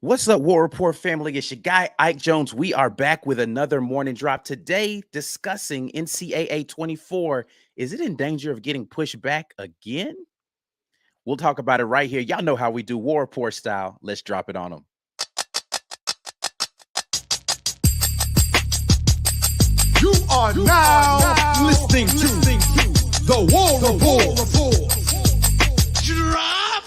What's up, War Report family? It's your guy, Ike Jones. We are back with another morning drop today discussing NCAA 24. Is it in danger of getting pushed back again? We'll talk about it right here. Y'all know how we do War Report style. Let's drop it on them. You are now listening to the War Report. Drop.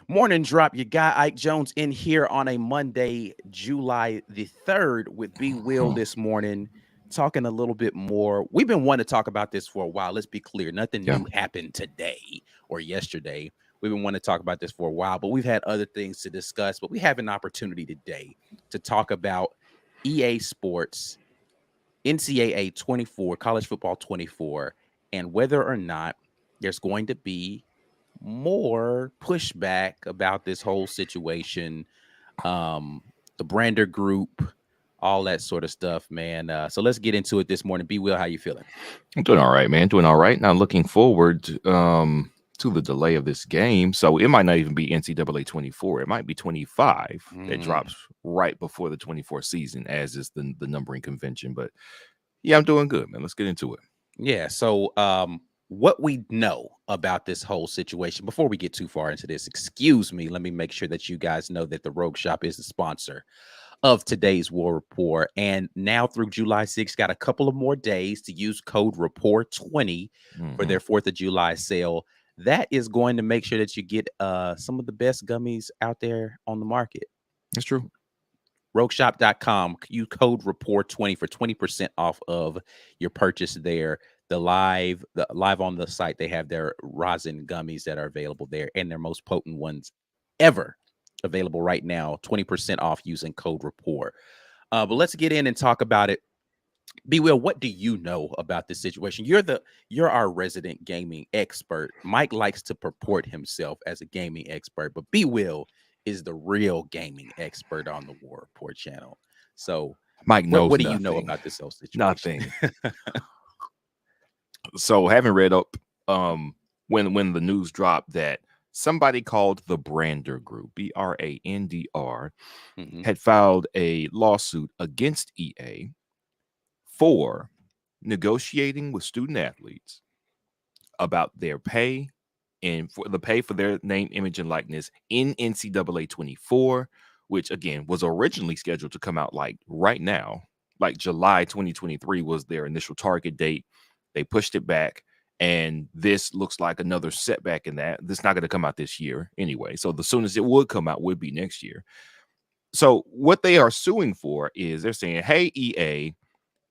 Morning drop, your guy Ike Jones in here on a Monday, July the 3rd with B Will this morning, talking a little bit more. We've been wanting to talk about this for a while. Let's be clear. Nothing new happened today or yesterday. We've been wanting to talk about this for a while, but we've had other things to discuss. But we have an opportunity today to talk about EA Sports, NCAA 24, college football 24, and whether or not there's going to be more pushback about this whole situation, the Brander Group, all that sort of stuff, man. So let's get into it this morning. B Will, how you feeling? I'm doing all right, man. Doing all right. Now looking forward to the delay of this game. So it might not even be NCAA 24. It might be 25 that drops right before the 24 season, as is the numbering convention. But yeah, I'm doing good, man. Let's get into it. Yeah. So what we know about this whole situation, before we get too far into this, excuse me, let me make sure that you guys know that the Rogue Shop is the sponsor of today's War Report. And now through July 6th, got a couple of more days to use code REPORT20 for their 4th of July sale. That is going to make sure that you get some of the best gummies out there on the market. That's true. RogueShop.com. Use code REPORT20 for 20% off of your purchase there. The live on the site, they have their rosin gummies that are available there, and their most potent ones ever available right now. 20% off using code REPORT. But let's get in and talk about it. B Will, what do you know about this situation? You're our resident gaming expert. Mike likes to purport himself as a gaming expert, but B Will is the real gaming expert on the War Report channel. So, Mike knows what do you know about this whole situation? Nothing. So, having read up when the news dropped that somebody called the Brander Group, BRANDR, had filed a lawsuit against EA for negotiating with student athletes about their pay and for the pay for their name, image, and likeness in NCAA 24, which again was originally scheduled to come out like right now, like July 2023 was their initial target date. They pushed it back, and this looks like another setback in that. This is not going to come out this year anyway. So the soonest it would come out would be next year. So what they are suing for is they're saying, hey, EA,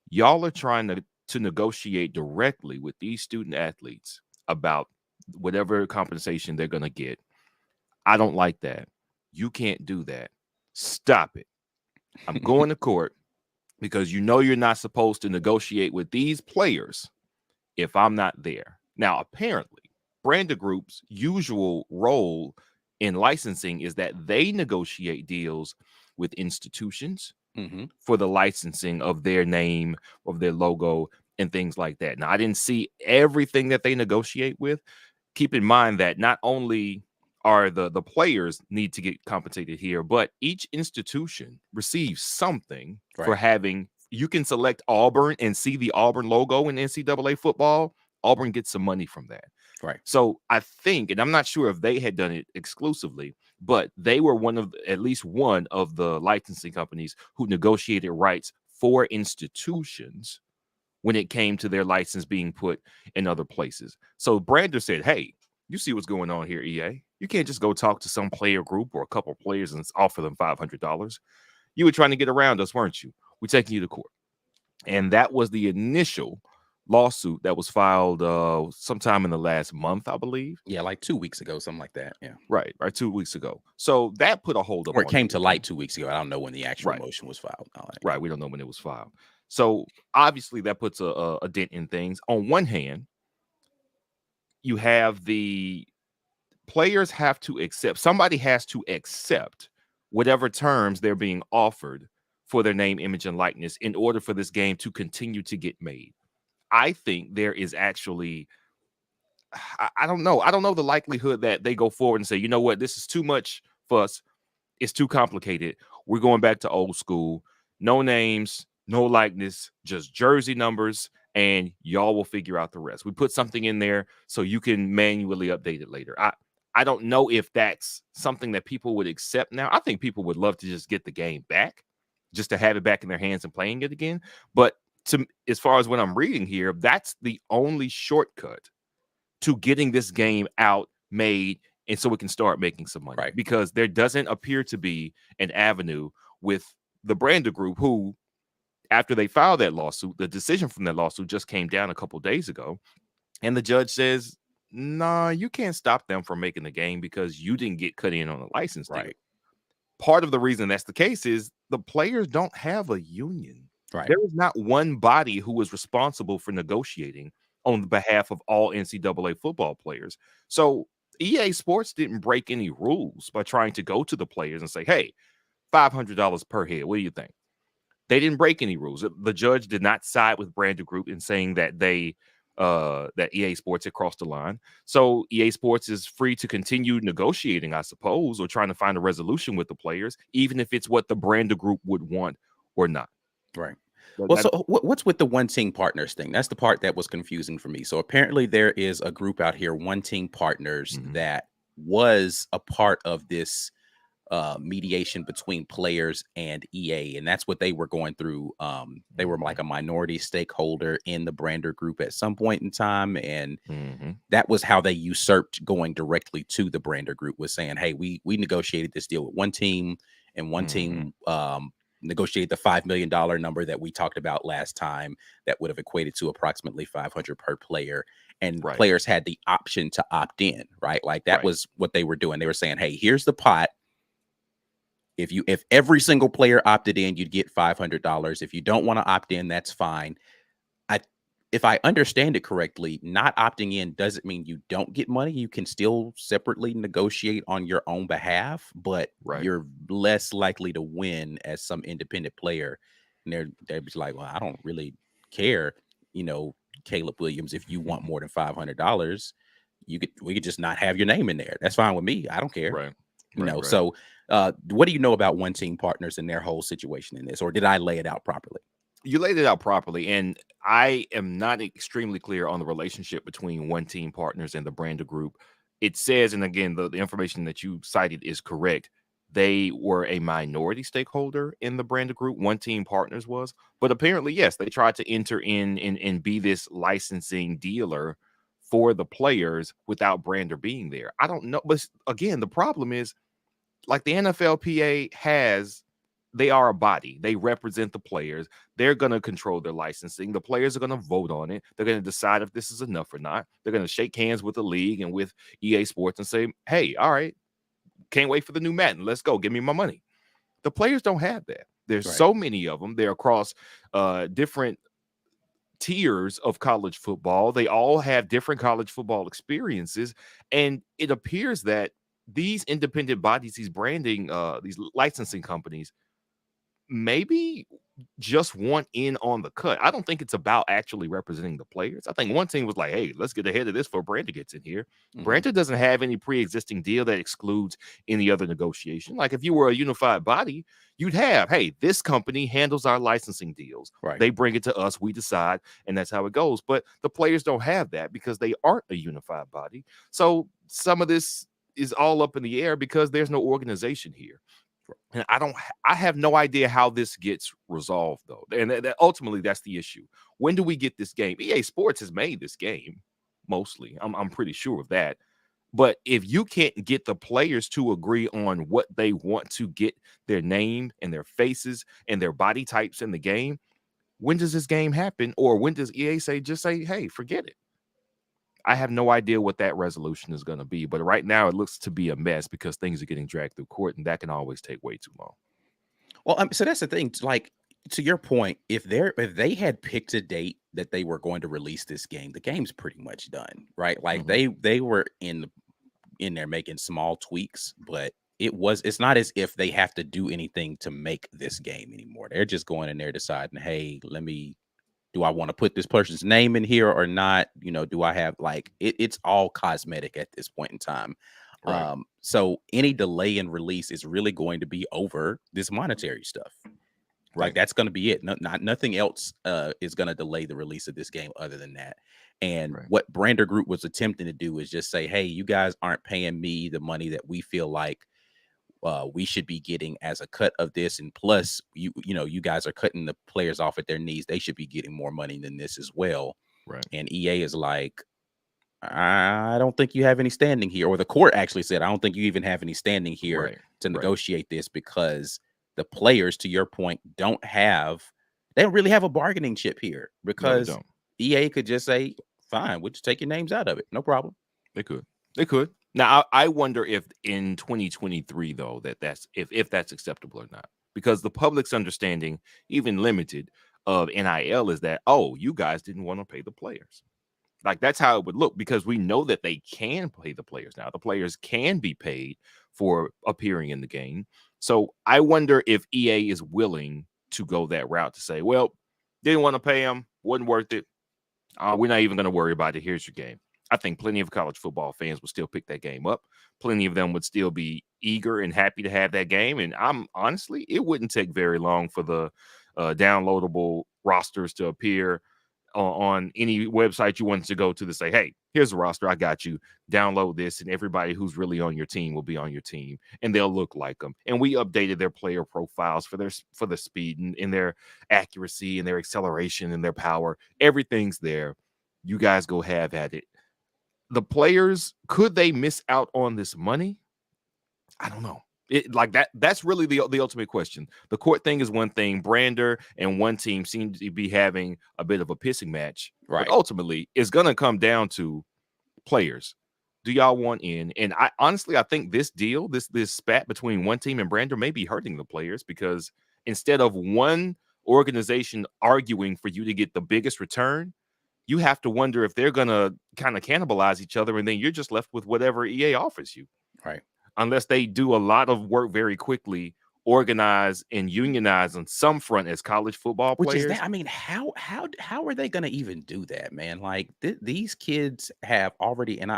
y'all are trying to negotiate directly with these student athletes about whatever compensation they're going to get. I don't like that. You can't do that. Stop it. I'm going to court because you know you're not supposed to negotiate with these players if I'm not there. Now, apparently, Brander Group's usual role in licensing is that they negotiate deals with institutions for the licensing of their name, of their logo, and things like that. Now, I didn't see everything that they negotiate with. Keep in mind that not only are the players need to get compensated here, but each institution receives something for having. You can select Auburn and see the Auburn logo in NCAA football. Auburn gets some money from that. Right. So I think, and I'm not sure if they had done it exclusively, but they were at least one of the licensing companies who negotiated rights for institutions when it came to their license being put in other places. So Brander said, hey, you see what's going on here, EA. You can't just go talk to some player group or a couple of players and offer them $500. You were trying to get around us, weren't you? We're taking you to court. And that was the initial lawsuit that was filed sometime in the last month, I believe. Yeah, like 2 weeks ago, something like that. Yeah. Right, 2 weeks ago. So that put a hold up. Or it came to light 2 weeks ago. I don't know when the actual motion was filed. Right, we don't know when it was filed. So obviously that puts a dent in things. On one hand, you have the players have to accept, somebody has to accept whatever terms they're being offered for their name, image, and likeness in order for this game to continue to get made. I think there is actually, I don't know the likelihood that they go forward and say, you know what, this is too much for us. it's too complicated. We're going back to old school. No names, no likeness, just jersey numbers, and y'all will figure out the rest. We put something in there so you can manually update it later. I don't know if that's something that people would accept now. I think people would love to just get the game back, just to have it back in their hands and playing it again. But as far as what I'm reading here, that's the only shortcut to getting this game out, made, and so we can start making some money. Right. Because there doesn't appear to be an avenue with the Brander Group, who, after they filed that lawsuit, the decision from that lawsuit just came down a couple days ago, and the judge says, nah, you can't stop them from making the game because you didn't get cut in on the license deal. Right. Part of the reason that's the case is the players don't have a union. Right. There is not one body who is responsible for negotiating on behalf of all NCAA football players. So EA Sports didn't break any rules by trying to go to the players and say, hey, $500 per head. What do you think? They didn't break any rules. The judge did not side with Brander Group in saying that that EA Sports had crossed the line. So EA Sports is free to continue negotiating, I suppose, or trying to find a resolution with the players, even if it's what the Brander Group would want or not. Right. Well, so what's with the one team partners thing? That's the part that was confusing for me. So apparently there is a group out here, One Team Partners, that was a part of this mediation between players and EA, and that's what they were going through. They were like a minority stakeholder in the Brander Group at some point in time, and that was how they usurped going directly to the Brander Group, was saying, hey, we negotiated this deal with One Team, and One Team negotiated the $5 million number that we talked about last time that would have equated to approximately $500 per player, and players had the option to opt in, right? Like that was what they were doing. They were saying, hey, here's the pot. If every single player opted in, you'd get $500. If you don't want to opt in, that's fine. If I understand it correctly, not opting in doesn't mean you don't get money. You can still separately negotiate on your own behalf, but you're less likely to win as some independent player. And they're just like, well, I don't really care, Caleb Williams. If you want more than $500, we could just not have your name in there. That's fine with me. I don't care. So what do you know about One Team Partners and their whole situation in this, or did I lay it out properly? You laid it out properly, and I am not extremely clear on the relationship between One Team Partners and the Brander Group. It says, and again, the information that you cited is correct, they were a minority stakeholder in the Brander Group. One Team Partners was, but apparently, yes, they tried to enter in and be this licensing dealer for the players without Brander being there. I don't know, but again, the problem is, like the NFLPA they are a body. They represent the players. They're going to control their licensing. The players are going to vote on it. They're going to decide if this is enough or not. They're going to shake hands with the league and with EA Sports and say, hey, all right, can't wait for the new Madden. Let's go. Give me my money. The players don't have that. There's so many of them. They're across different tiers of college football. They all have different college football experiences. And it appears that these independent bodies, these branding, these licensing companies, maybe just want in on the cut. I don't think it's about actually representing the players. I think one team was like, hey, let's get ahead of this before Brander gets in here. Brander doesn't have any pre-existing deal that excludes any other negotiation. Like if you were a unified body, you'd have, hey, this company handles our licensing deals. They bring it to us, we decide, and that's how it goes. But the players don't have that because they aren't a unified body. So some of this is all up in the air because there's no organization here. And I have no idea how this gets resolved, though. And ultimately, that's the issue. When do we get this game? EA Sports has made this game, mostly. I'm pretty sure of that. But if you can't get the players to agree on what they want to get their name and their faces and their body types in the game, when does this game happen? Or when does EA just say, hey, forget it? I have no idea what that resolution is going to be, but right now it looks to be a mess because things are getting dragged through court, and that can always take way too long. Well, so that's the thing. Like, to your point, if they had picked a date that they were going to release this game, the game's pretty much done, right? Like they were in there making small tweaks, but it's not as if they have to do anything to make this game anymore. They're just going in there deciding, hey, do I want to put this person's name in here or not? Do I have it's all cosmetic at this point in time. Right. So any delay in release is really going to be over this monetary stuff. Like Right. that's going to be it. Nothing else is going to delay the release of this game other than that. And Right. what Brander Group was attempting to do is just say, hey, you guys aren't paying me the money that we feel like we should be getting as a cut of this. And plus, you guys are cutting the players off at their knees. They should be getting more money than this as well. Right. And EA is like, I don't think you have any standing here. Or the court actually said, I don't think you even have any standing here Right. to Right. negotiate this because the players, to your point, they don't really have a bargaining chip here No, they because don't. EA could just say, fine, we'll just take your names out of it. No problem. They could. They could. Now, I wonder if in 2023, though, that's if that's acceptable or not, because the public's understanding, even limited, of NIL is that, oh, you guys didn't want to pay the players. Like that's how it would look, because we know that they can pay the players now. The players can be paid for appearing in the game. So I wonder if EA is willing to go that route to say, well, didn't want to pay them, wasn't worth it. We're not even going to worry about it. Here's your game. I think plenty of college football fans would still pick that game up. Plenty of them would still be eager and happy to have that game. And I'm honestly, it wouldn't take very long for the downloadable rosters to appear on any website you wanted to go to say, hey, here's a roster. I got you. Download this. And everybody who's really on your team will be on your team and they'll look like them. And we updated their player profiles for their speed and their accuracy and their acceleration and their power. Everything's there. You guys go have at it. The players, could they miss out on this money? I don't know. That's really the ultimate question. The court thing is one thing. Brander and one team seem to be having a bit of a pissing match. Right. But ultimately, it's going to come down to players. Do y'all want in? And I honestly, I think this deal, this spat between one team and Brander may be hurting the players, because instead of one organization arguing for you to get the biggest return, you have to wonder if they're going to kind of cannibalize each other, and then you're just left with whatever EA offers you. Right. Unless they do a lot of work very quickly, organize and unionize on some front as college football players. Which is that? I mean, how are they going to even do that, man? Like these kids have already, and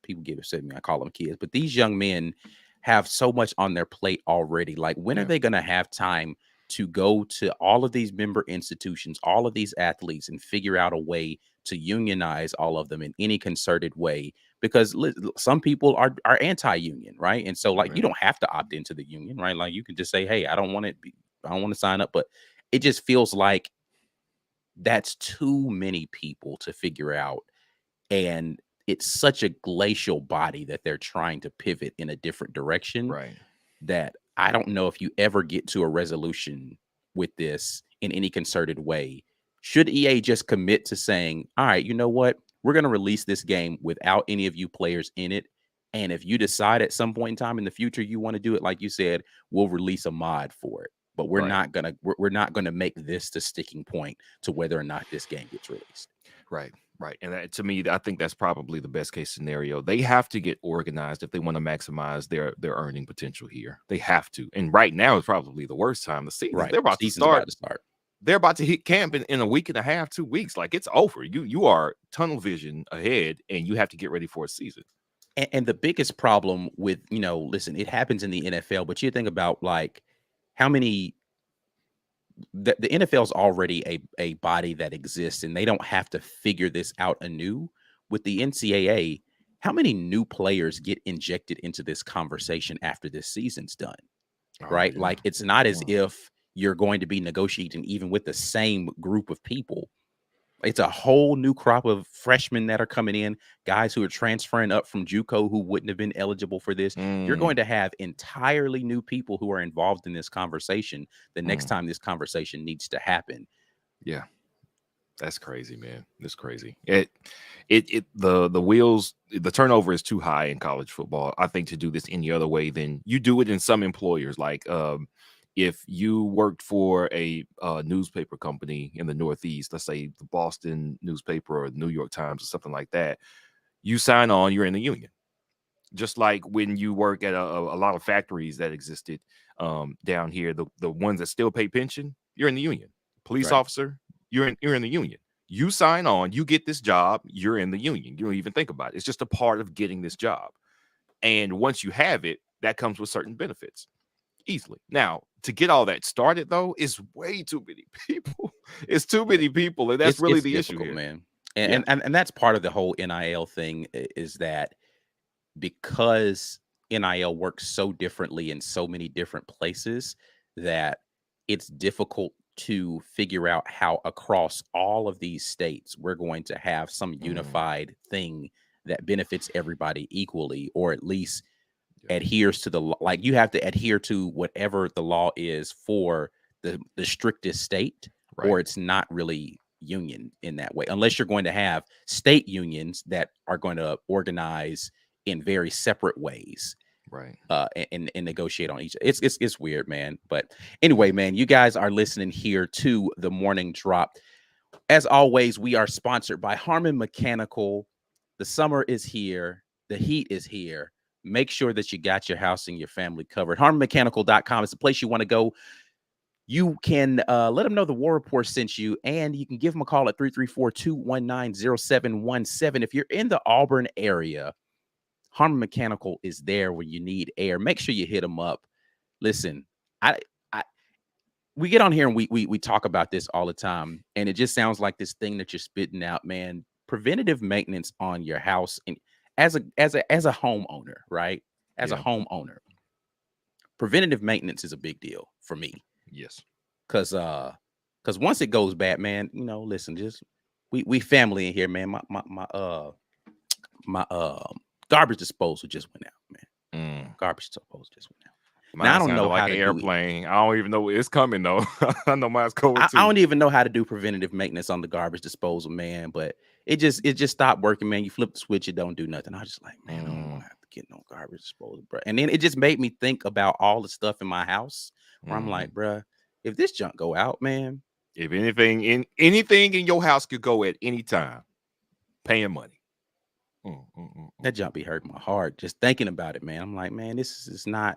people get upset at me, I call them kids, but these young men have so much on their plate already. Like, when are they going to have time to go to all of these member institutions, all of these athletes, and figure out a way to unionize all of them in any concerted way? Because some people are anti-union, right? And so, like, you don't have to opt into the union, right? Like, you can just say, hey, I don't want to sign up. But it just feels like that's too many people to figure out. And it's such a glacial body that they're trying to pivot in a different direction. Right. That I don't know if you ever get to a resolution with this in any concerted way. Should EA just commit to saying, all right, you know what? We're going to release this game without any of you players in it. And if you decide at some point in time in the future you want to do it, like you said, we'll release a mod for it. But we're not gonna make this the sticking point to whether or not this game gets released. Right. Right. And that, to me, I think that's probably the best case scenario. They have to get organized if they want to maximize their earning potential here. They have to. And right now is probably the worst time of the season. Right. They're about to start. They're about to hit camp in a week and a half, 2 weeks. Like, it's over. You are tunnel vision ahead, and you have to get ready for a season. And the biggest problem with, listen, it happens in the NFL, but you think about like how many the NFL is already a body that exists, and they don't have to figure this out anew. With the NCAA, how many new players get injected into this conversation after this season's done? Right? Yeah. Like, it's not as if you're going to be negotiating even with the same group of people. It's a whole new crop of freshmen that are coming in, guys who are transferring up from JUCO who wouldn't have been eligible for this. You're going to have entirely new people who are involved in this conversation the next time this conversation needs to happen. Yeah. That's crazy, man. That's crazy. The wheels, the turnover is too high in college football, I think, to do this any other way than you do it in some employers. Like, if you worked for a newspaper company in the Northeast, let's say the Boston newspaper or the New York Times or something like that, you sign on, you're in the union. Just like when you work at a lot of factories that existed down here, the ones that still pay pension, you're in the union. Police officer, you're in the union. You sign on, you get this job, you're in the union. You don't even think about it. It's just a part of getting this job. And once you have it, that comes with certain benefits easily. Now, to get all that started, though, is way too many people. It's too many people, and that's really it's the issue difficult, here. man. Yeah. And that's part of the whole NIL thing, is that because NIL works so differently in so many different places, that it's difficult to figure out how across all of these states we're going to have some unified thing that benefits everybody equally, or at least adheres to the law. Like, you have to adhere to whatever the law is for the strictest state, or Right. it's not really union in that way, unless you're going to have state unions that are going to organize in very separate ways, Right. and negotiate on each. It's weird, man. But anyway, man, you guys are listening here to the Morning Drop. As always, we are sponsored by Harman Mechanical. The summer is here. The heat is here. Make sure that you got your house and your family covered. HarmanMechanical.com is the place you want to go. You can let them know the War Report sent you, and you can give them a call at 334-219-0717. If you're in the Auburn area, Harman Mechanical is there when you need air. Make sure you hit them up. Listen, we get on here and we talk about this all the time, and it just sounds like this thing that you're spitting out, man. Preventative maintenance on your house, and as a homeowner, right? As a homeowner, preventative maintenance is a big deal for me. Yes. Because once it goes bad, man, listen, just we family in here, man. My garbage disposal just went out, man. Garbage disposal just went out. Now, I don't know how to airplane. I don't even know it's coming though. I know mine's going too. I don't even know how to do preventative maintenance on the garbage disposal, man. But it just stopped working, man. You flip the switch, it don't do nothing. I was just like, man, I don't have to get no garbage disposal, bro. And then it just made me think about all the stuff in my house where I'm like, bro, if this junk go out, man, if anything in your house could go at any time, paying money. That junk be hurting my heart just thinking about it, man. I'm like, man, this is not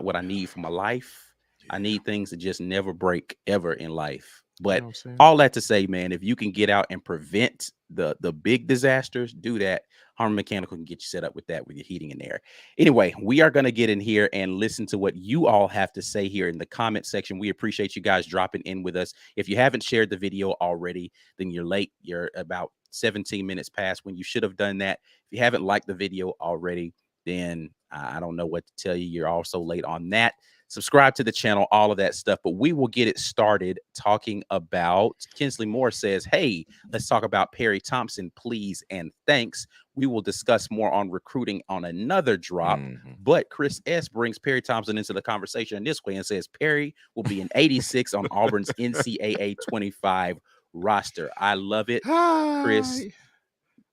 what I need for my life. I need things to just never break ever in life. But all that to say, man, if you can get out and prevent the big disasters, do that. Harman Mechanical can get you set up with that, with your heating and air. Anyway, we are going to get in here and listen to what you all have to say here in the comment section. We appreciate you guys dropping in with us. If you haven't shared the video already, then you're late. You're about 17 minutes past when you should have done that. If you haven't liked the video already, then I don't know what to tell you. You're also late on that. Subscribe to the channel, all of that stuff. But we will get it started talking about, Kinsley Moore says, hey, let's talk about Perry Thompson, please and thanks. We will discuss more on recruiting on another drop. But Chris S. brings Perry Thompson into the conversation in this way and says Perry will be an 86 on Auburn's NCAA 25 roster. I love it, Chris.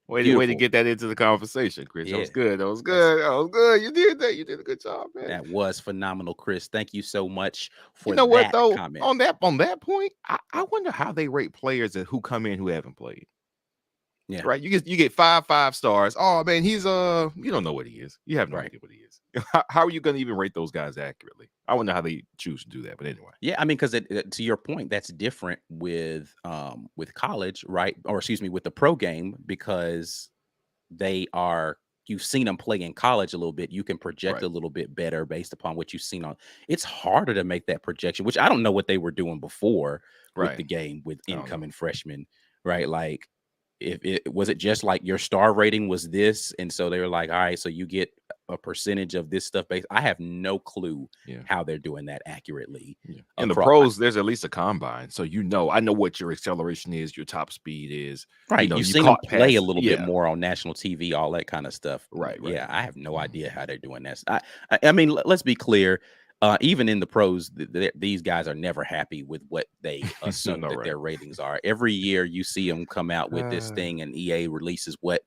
Way to get that into the conversation, Chris. Yeah. That was good. That was good. You did that. You did a good job, man. That was phenomenal, Chris. Thank you so much for what though? Comment. On that point, I wonder how they rate players who come in who haven't played. Yeah. Right. You get 5 stars. Oh man, he's you don't know what he is. You have no idea what he is. How are you going to even rate those guys accurately? I wonder how they choose to do that. But anyway. Yeah, I mean, because to your point, that's different with college, right? Or excuse me, with the pro game, because you've seen them play in college a little bit. You can project a little bit better based upon what you've seen on. It's harder to make that projection, which I don't know what they were doing before with the game with incoming freshmen, right? Like, if it was it just like your star rating was this, and so they were like, all right, so you get a percentage of this stuff based. I have no clue how they're doing that accurately. In the pros, there's at least a combine, so I know what your acceleration is, your top speed is. Right, you've seen them play a little bit more on national TV, all that kind of stuff. Right. Yeah, I have no idea how they're doing that. I mean, let's be clear. Even in the pros, these guys are never happy with what they assume that their ratings are. Every year you see them come out with this thing, and EA releases what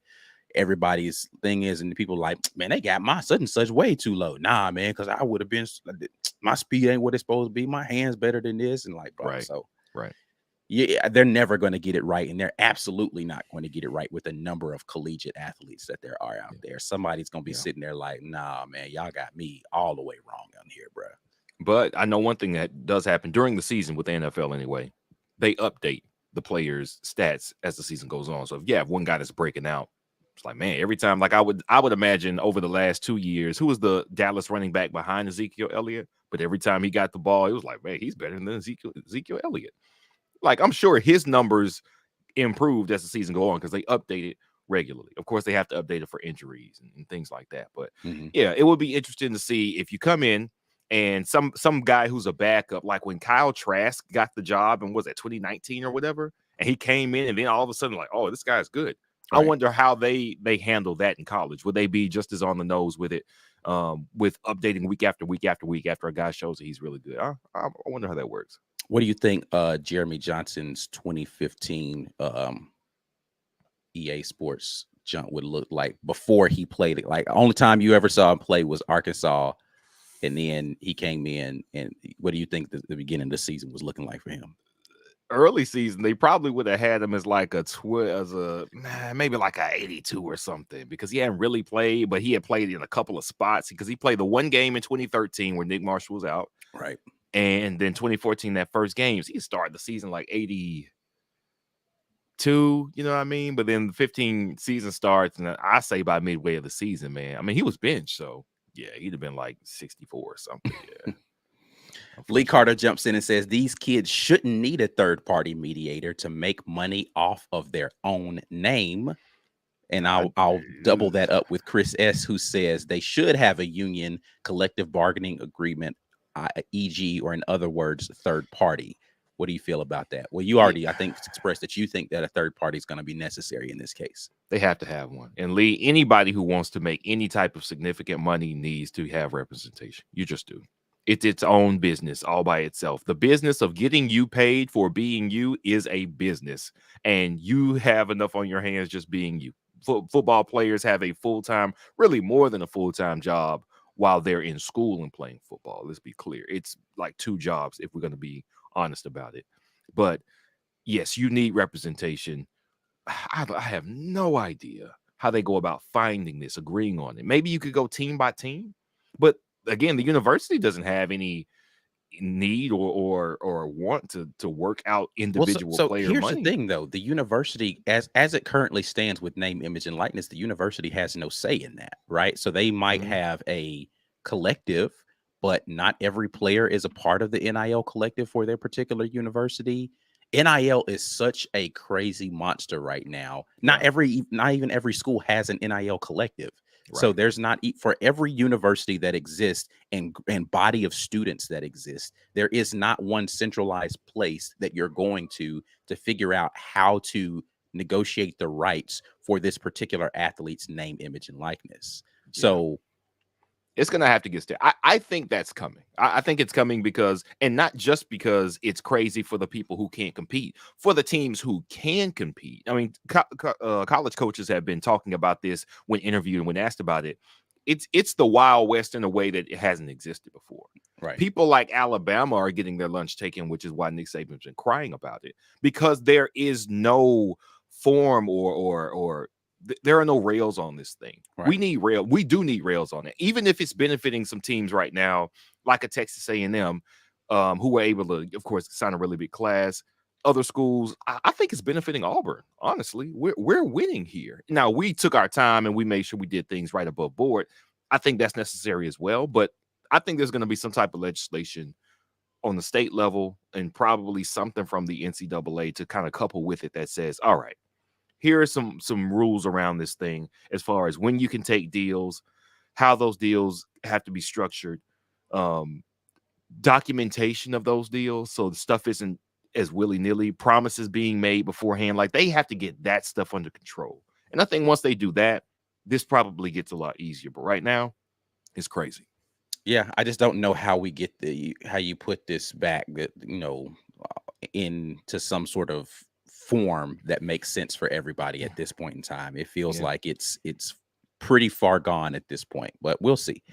everybody's thing is, and the people are like, man, they got my such and such way too low. Nah, man, because I would have been, my speed ain't what it's supposed to be. My hand's better than this, and like, bro, so yeah, they're never going to get it right, and they're absolutely not going to get it right with the number of collegiate athletes that there are out there. Somebody's going to be sitting there like, nah, man, y'all got me all the way wrong on here, bro. But I know one thing that does happen during the season with the NFL anyway. They update the players' stats as the season goes on. So if you have one guy that's breaking out, It's like, man, every time, like I would imagine over the last 2 years, who was the Dallas running back behind Ezekiel Elliott? But every time he got the ball, it was like, man, he's better than Ezekiel Elliott. Like, I'm sure his numbers improved as the season go on because they update it regularly. Of course, they have to update it for injuries and things like that. But yeah, it would be interesting to see if you come in and some guy who's a backup, like when Kyle Trask got the job and was it 2019 or whatever, and he came in and then all of a sudden like, oh, this guy's good. Right. I wonder how they handle that in college. Would they be just as on the nose with it, with updating week after week after week after a guy shows that he's really good? I wonder how that works. What do you think Jeremy Johnson's 2015 EA Sports jump would look like before he played it? Like, only time you ever saw him play was Arkansas, and then he came in. And what do you think the beginning of the season was looking like for him? Early season, they probably would have had him as like maybe like a 82 or something, because he hadn't really played, but he had played in a couple of spots because he played the one game in 2013 where Nick Marshall was out. Right. And then 2014, that first game, he started the season like 82, you know what I mean? But then the 15 season starts, and I say by midway of the season, man, I mean, he was benched, so yeah, he'd have been like 64 or something. Yeah. Lee Carter jumps in and says these kids shouldn't need a third-party mediator to make money off of their own name. And I'll double that up with Chris S., who says they should have a union collective bargaining agreement, e.g., or in other words, third party. What do you feel about that? Well, you already, I think, expressed that you think that a third party is going to be necessary in this case. They have to have one. And Lee, anybody who wants to make any type of significant money needs to have representation. You just do. It's its own business all by itself. The business of getting you paid for being you is a business, and you have enough on your hands just being you. Football players have a full-time, really more than a full-time job while they're in school and playing football. Let's be clear. It's like 2 jobs if we're going to be honest about it. But yes, you need representation. I have no idea how they go about finding this, agreeing on it. Maybe you could go team by team, but again, the university doesn't have any need or want to work out individual player here's money. The thing, though, the university, as it currently stands with name, image, and likeness, the university has no say in that, right? So they might have a collective, but not every player is a part of the NIL collective for their particular university. NIL is such a crazy monster right now. Not even every school has an NIL collective. Right. So there's not, for every university that exists and body of students that exist, there is not one centralized place that you're going to figure out how to negotiate the rights for this particular athlete's name, image, and likeness. Yeah. So it's going to have to get there. I think that's coming. I think it's coming because, and not just because it's crazy for the people who can't compete, for the teams who can compete. I mean, college coaches have been talking about this when interviewed and when asked about it. It's the Wild West in a way that it hasn't existed before. Right. People like Alabama are getting their lunch taken, which is why Nick Saban's been crying about it, because there is no form or there are no rails on this thing. Right. We do need rails on it, even if it's benefiting some teams right now, like a Texas A&M, who were able to, of course, sign a really big class. Other schools, I think it's benefiting Auburn. Honestly, we're winning here. Now, we took our time and we made sure we did things right above board. I think that's necessary as well. But I think there's going to be some type of legislation on the state level and probably something from the NCAA to kind of couple with it that says, all right, here are some rules around this thing as far as when you can take deals, how those deals have to be structured, documentation of those deals so the stuff isn't as willy-nilly, promises being made beforehand. Like, they have to get that stuff under control. And I think once they do that, this probably gets a lot easier. But right now, it's crazy. Yeah, I just don't know how we get how you put this back, into some sort of form that makes sense for everybody at this point in time. It feels like it's pretty far gone at this point, but we'll see.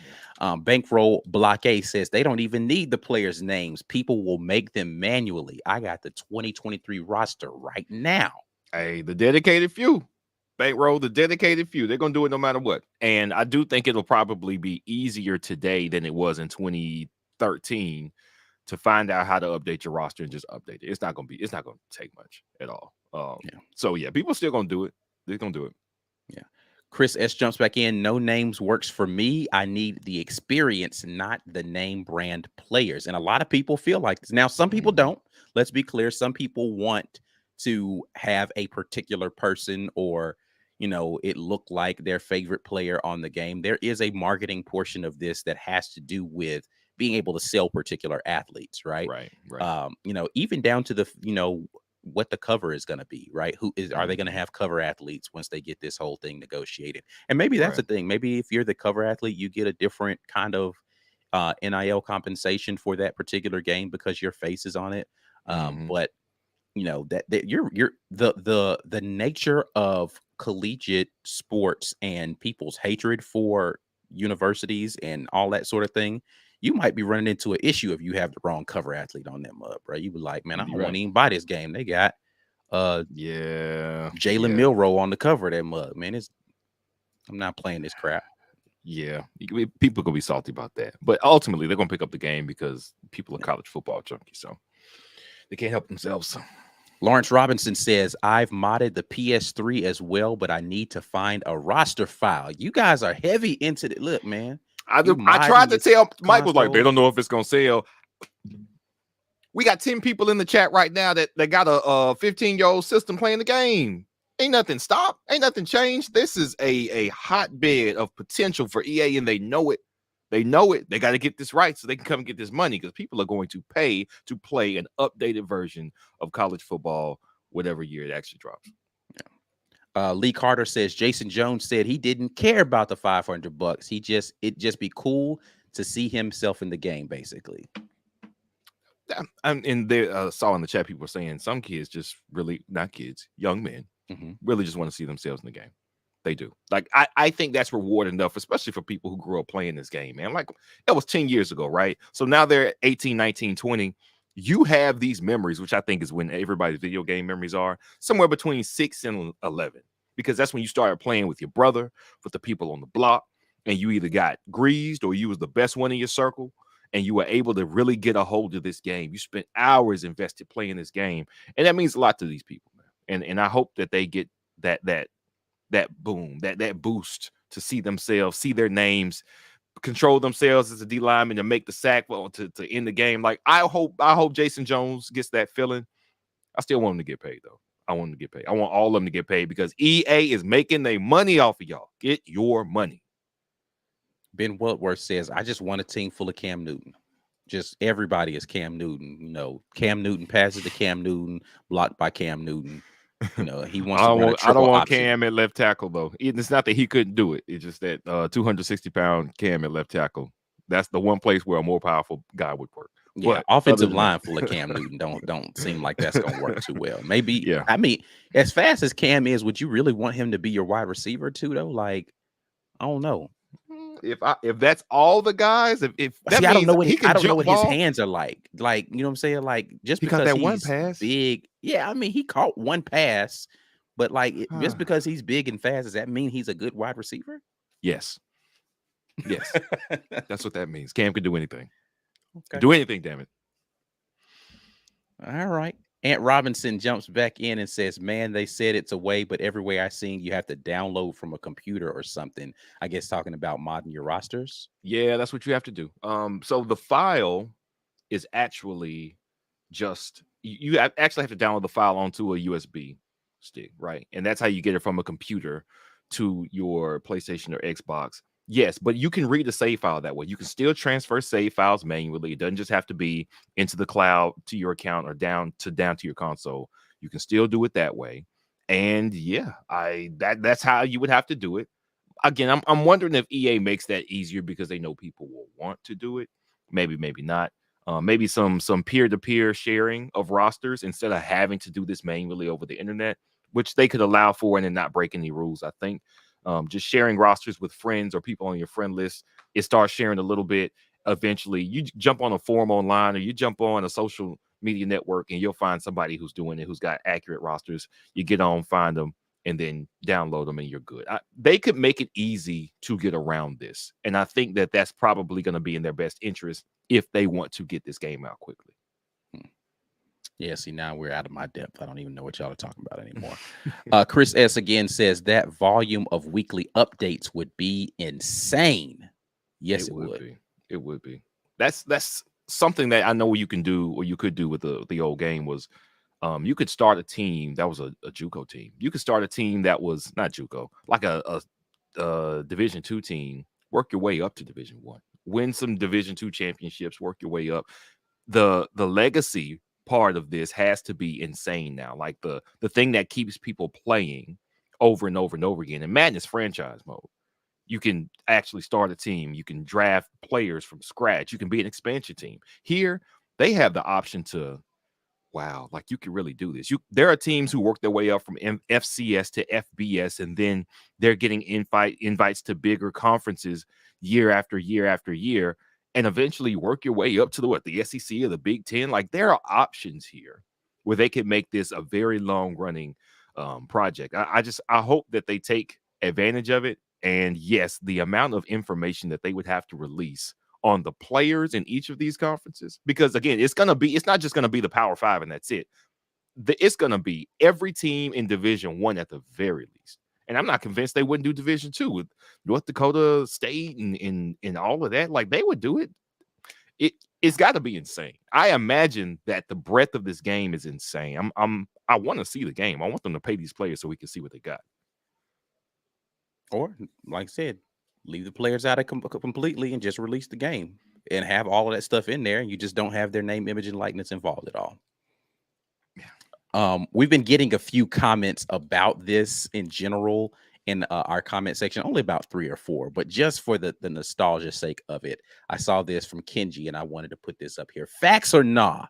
Bankroll Blockade says they don't even need the players' names. People will make them manually. I got the 2023 roster right now. Hey, the dedicated few. Bankroll, the dedicated few. They're going to do it no matter what. And I do think it'll probably be easier today than it was in 2013 to find out how to update your roster and just update it. It's not going to take much at all. So yeah, people still going to do it. They're going to do it. Yeah. Chris S jumps back in. No names works for me. I need the experience, not the name brand players. And a lot of people feel like this. Now, some people don't. Let's be clear. Some people want to have a particular person or, it looked like their favorite player on the game. There is a marketing portion of this that has to do with being able to sell particular athletes, right? Right. Even down to the, what the cover is going to be, right? Are they going to have cover athletes once they get this whole thing negotiated? And maybe that's the thing. Maybe if you're the cover athlete, you get a different kind of NIL compensation for that particular game because your face is on it. But that you're the nature of collegiate sports and people's hatred for universities and all that sort of thing, you might be running into an issue if you have the wrong cover athlete on them up, right? You be like, man, I don't want to even buy this game. They got Jalen Milroe on the cover of that mug, man. I'm not playing this crap. Yeah, people gonna be salty about that, but ultimately they're gonna pick up the game because people are college football junkies, so they can't help themselves. Lawrence Robinson says, I've modded the PS3 as well, but I need to find a roster file. You guys are heavy into the look, man. I tried to tell Mike was like, they don't know if it's gonna sell. We got 10 people in the chat right now that got a 15-year-old system playing the game. Ain't nothing stopped. Ain't nothing changed. This is a hotbed of potential for EA, and they know it. They know it. They got to get this right so they can come and get this money because people are going to pay to play an updated version of college football, whatever year it actually drops. Yeah. Lee Carter says Jason Jones said he didn't care about the $500. It'd just be cool to see himself in the game, basically. And they saw in the chat people were saying some kids just really, not kids, young men, really just want to see themselves in the game. They do. Like, I think that's reward enough, especially for people who grew up playing this game, man. Like, that was 10 years ago, right? So now they're 18, 19, 20. You have these memories, which I think is when everybody's video game memories are, somewhere between 6 and 11. Because that's when you started playing with your brother, with the people on the block, and you either got greased or you was the best one in your circle, and you were able to really get a hold of this game. You spent hours invested playing this game, and that means a lot to these people, man. And I hope that they get that boom, that boost to see themselves, see their names, control themselves as a D lineman to make the sack to end the game. Like, I hope Jason Jones gets that feeling. I still want him to get paid, though. I want him to get paid. I want all of them to get paid because EA is making their money off of y'all. Get your money. Ben Woodworth says, I just want a team full of Cam Newton. Just everybody is Cam Newton. Cam Newton passes to Cam Newton, blocked by Cam Newton. He wants I don't want Cam at left tackle, though. It's not that he couldn't do it. It's just that 260-pound Cam at left tackle. That's the one place where a more powerful guy would work. Yeah, but offensive line full of Cam Newton don't seem like that's going to work too well. Maybe, yeah. I mean, as fast as Cam is, would you really want him to be your wide receiver too, though? Like, I don't know. If that's all the guys, if that I don't know what I don't know what his hands are like. Like, you know what I'm saying? Like, just because that he's one pass big. Yeah, I mean, he caught one pass, but like just because he's big and fast, does that mean he's a good wide receiver? Yes. That's what that means. Cam can do anything. Okay. Do anything, damn it. All right. Ant Robinson jumps back in and says, man, they said it's a way, but every way I've seen you have to download from a computer or something. I guess talking about modding your rosters. Yeah, that's what you have to do. So the file is actually just, you actually have to download the file onto a USB stick, right? And that's how you get it from a computer to your PlayStation or Xbox. Yes, but you can read the save file that way. You can still transfer save files manually. It doesn't just have to be into the cloud to your account or down to your console. You can still do it that way. And yeah, that's how you would have to do it. Again, I'm wondering if EA makes that easier because they know people will want to do it. Maybe not. Maybe some peer-to-peer sharing of rosters instead of having to do this manually over the internet, which they could allow for and then not break any rules, I think. Just sharing rosters with friends or people on your friend list, it starts sharing a little bit. Eventually, you jump on a forum online or you jump on a social media network and you'll find somebody who's doing it, who's got accurate rosters. You get on, find them, and then download them, and you're good. They could make it easy to get around this, and I think that that's probably going to be in their best interest if they want to get this game out quickly. Yeah, see, now we're out of my depth. I don't even know what y'all are talking about anymore. Chris S. again says that volume of weekly updates would be insane. Yes, it would. Be. It would be. That's something that I know you can do, or you could do with the old game was, you could start a team that was a JUCO team. You could start a team that was not JUCO, like a Division II team. Work your way up to Division I. Win some Division II championships. Work your way up. The legacy part of this has to be insane now. Like the thing that keeps people playing over and over and over again. And Madness franchise mode. You can actually start a team. You can draft players from scratch. You can be an expansion team. Here, they have the option to, wow, like you can really do this. There are teams who work their way up from FCS to FBS, and then they're getting invites to bigger conferences year after year after year, and eventually work your way up to the SEC or the Big Ten. Like there are options here where they can make this a very long running project. I hope that they take advantage of it. And yes, the amount of information that they would have to release on the players in each of these conferences, because again, it's not just going to be the Power Five and that's it. It's going to be every team in Division I at the very least. And I'm not convinced they wouldn't do Division II with North Dakota State and all of that. Like they would do it. It's got to be insane. I imagine that the breadth of this game is insane. I want to see the game. I want them to pay these players so we can see what they got. Or, like I said, leave the players out of completely and just release the game and have all of that stuff in there. And you just don't have their name, image, and likeness involved at all. We've been getting a few comments about this in general in our comment section, only about 3 or 4, but just for the nostalgia sake of it, I saw this from Kenji and I wanted to put this up here. Facts or nah,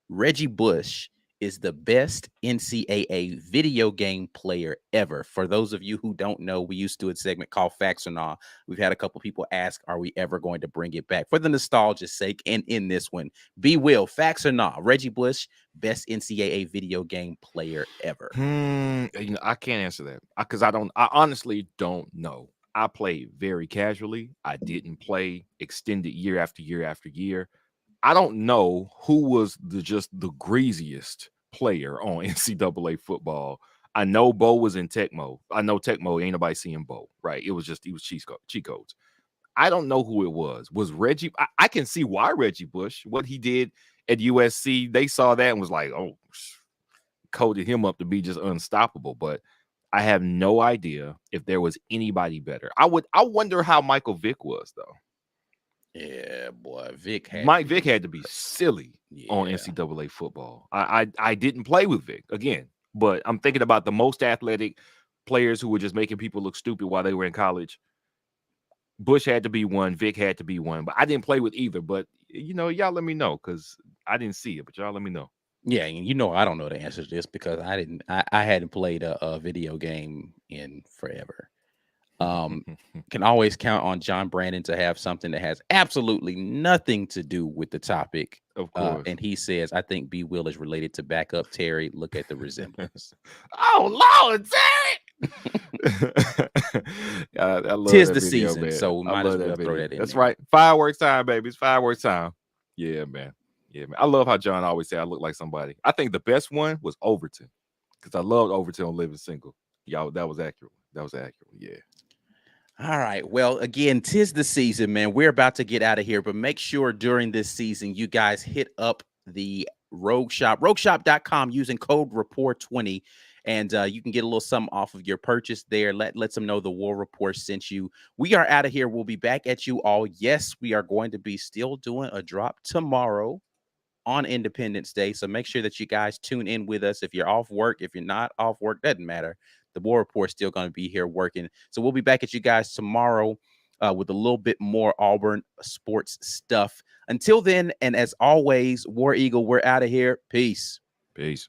Reggie Bush is the best NCAA video game player ever. For those of you who don't know, we used to do a segment called Facts or Nah. We've had a couple people ask, are we ever going to bring it back? For the nostalgia's sake, and in this one, be Will, Facts or Nah, Reggie Bush, best NCAA video game player ever. I can't answer that because I honestly don't know. I played very casually. I didn't play extended year after year after year. I don't know who was the greasiest player on NCAA football. I know Bo was in Tecmo. I know Tecmo, ain't nobody seeing Bo, right? He was cheat codes. I don't know who it was. Was Reggie? I can see why Reggie Bush, what he did at USC, they saw that and was like, oh, coded him up to be just unstoppable. But I have no idea if there was anybody better. I wonder how Michael Vick was, though. Yeah, boy, Vic had to be silly on NCAA football. I didn't play with Vic again, but I'm thinking about the most athletic players who were just making people look stupid while they were in college. Bush had to be one, Vic had to be one, but I didn't play with either. But y'all let me know because I didn't see it, but y'all let me know. Yeah, and I don't know the answer to this because I hadn't played a video game in forever. Can always count on John Brandon to have something that has absolutely nothing to do with the topic. Of course. And he says, I think B. Will is related to backup Terry. Look at the resemblance. Oh, Lord, Terry! I love Tis that the video, season, man. so we might as well throw that in. That's there. right. Fireworks time, baby. It's fireworks time. Yeah, man. I love how John always said I look like somebody. I think the best one was Overton because I loved Overton on Living Single. Y'all, that was accurate. Yeah. All right. Well, again, 'tis the season, man. We're about to get out of here, but make sure during this season you guys hit up the Rogue Shop, rogueshop.com, using code RAPPORT20, and you can get a little something off of your purchase there. Let them know the War Report sent you. We are out of here. We'll be back at you all. Yes, we are going to be still doing a drop tomorrow on Independence Day, so make sure that you guys tune in with us. If you're off work, if you're not off work, doesn't matter. The War Report's still going to be here working. So we'll be back at you guys tomorrow with a little bit more Auburn sports stuff. Until then, and as always, War Eagle, we're out of here. Peace. Peace.